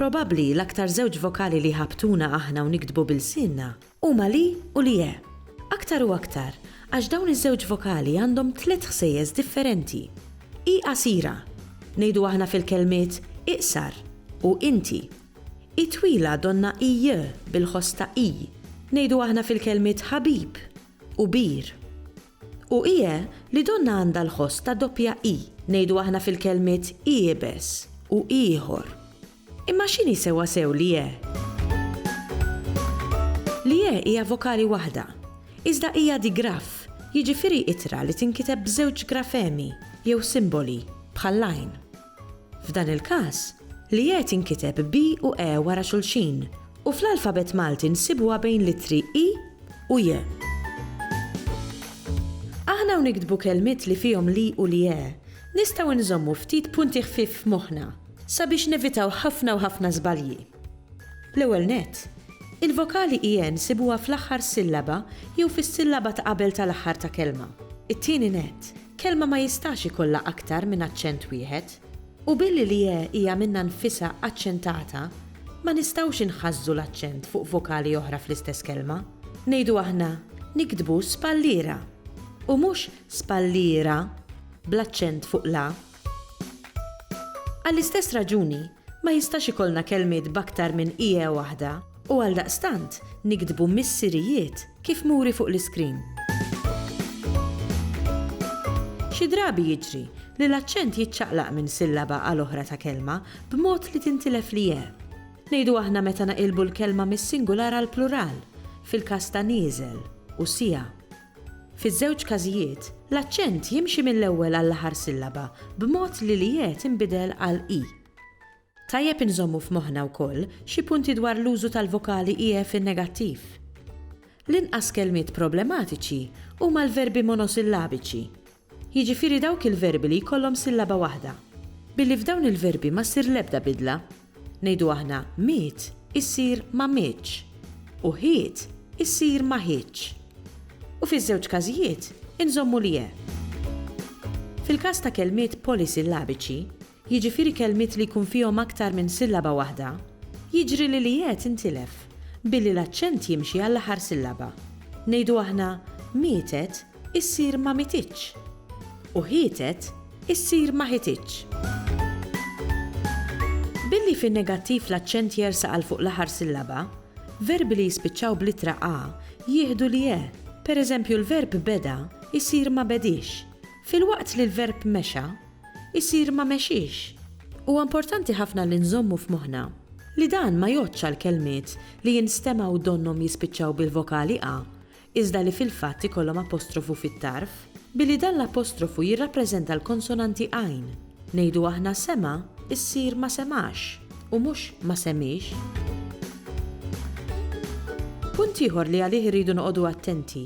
Probabbli l-aktar żewġ vokali li ħabtuna aħna u nikdbu bil-sinna huma li u li e. Aktar u aktar, għax dawn iż-żewġ vokali għandhom 3 ħsejjeż differenti. I qasira, ngħidu aħna fil-kelmiet iqsar u inti. I twila donna ij bil-ħosta i, ngħidu aħna fil-kelmiet ħabib u bir. U ije li donna għandha l-ħosta doppja i, ngħidu aħna fil-kelmiet iebes u ieħor. Imma x'inhi sewwa sew li e? Li e hija vokali waħda, iżda hija digraf, jiġifieri itra li tinkiteb b'żewġ grafemi jew simboli bħal lajn. F'dan il-każ, li e tinkiteb b u e wara xulxin u fl-alfabet Malti nsibuha bejn littri i u j. Aħna u nikdbu kelmiet li fihom li u li e, nistgħu nżommu ftit punti ħfief f'moħħna sabiex nevitaw ħafna u ħafna żbalji. L-ewwel nett, il-vokali ien sibuha fl-aħħar sillaba jew fis-sillaba ta' qabel tal-aħħar ta' kelma. It-tieni nett, kelma ma jistax ikollha aktar minn aċċent wieħed u billi li hija minnha nfisha aċċentata, ma nistgħux inħażżu l-aċċent fuq vokali oħra fl-istess kelma. Ngħidu aħna nikdbu spallira u mhux spallira bl-aċċent fuq la. Għall-istess raġuni, ma jistax ikollna kelmiet b'aktar minn ije waħda u għaldaqstant nikdbu missirijiet kif muri fuq l-iskrin. Xi drabi jiġri li l-aċċent jiċċaqlaq minn sillaba għal oħra ta' kelma b'mod li tintilef li je. Ngħidu aħna meta naqilbu l-kelma mis-singular għal plural fil-każ ta' nieżel u sija. Fiż-żewġ każijiet, l-aċċent jimxi mill-ewwel għall-aħħar sillaba b'mod li li je tinbidel għal i. Tajjeb inżommu f'moħħna wkoll xi punti dwar l-użu tal-vokali ije fin-negattiv. L-inqas kelmiet problematiċi huma l-verbi monosillabiċi. Jiġifieri dawk il-verbi li jkollhom sillaba waħda. Billi f'dawn il-verbi ma ssir l-ebda bidla. Ngħidu aħna miet issir ma mietx u ħiet issir ma ħietx. U fiż-żewġ każijiet inżommu li je. Fil-każ ta' kelmiet polisillabiċi, jiġifieri kelmiet li jkun fihom aktar minn sillaba waħda, jiġri li je tintilef billi l-aċċent jimxi għall-aħħar sillaba. Ngħidu aħna mietet issir ma mititx u ħietet issir ma ħititx. Billi fin-negattiv l-aċċent jersaq għal fuq l-aħħar sillaba, verbi li jispiċċaw bl-ittra a jieħdu li je. Per eżempju l-verb beda isir ma bedix, fil-waqt li l-verb mexa isir ma mexix. U importanti ħafna li nżommu f'moħħna li dan ma joċċa l-kelmiet li jinstemaw donnom jispiċċaw bil-vokali a, iżda li fil-fatt ikollhom apostrofu fit-tarf, billi dan l-apostrofu jirrappreżenta l-konsonanti għajn. Ngħidu aħna sema issir ma semax u mhux ma semix. Punt ieħor li għalih iridu noqogħdu attenti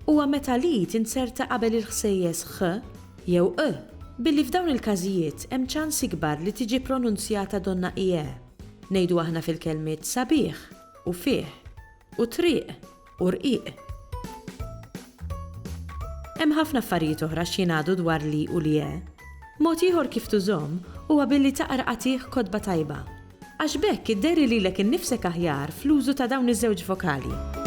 huwa meta li tinserta qabel il-ħsejjes ħ jew ë, billi f'dawn il-każijiet hemm ċans ikbar li tiġi pronunzjata donna ije. Ngħidu aħna fil-kelmiet sabiħ u fih u triq u rqiq. Hemm ħafna affarijiet oħra x'jingħadu dwar li u li e. Mod ieħor kif tużomm huwa billi taqra qatih kodba tajba. Għax bekk idderri lilek innifsek aħjar fl-użu ta' dawn iż-żewġ vokali.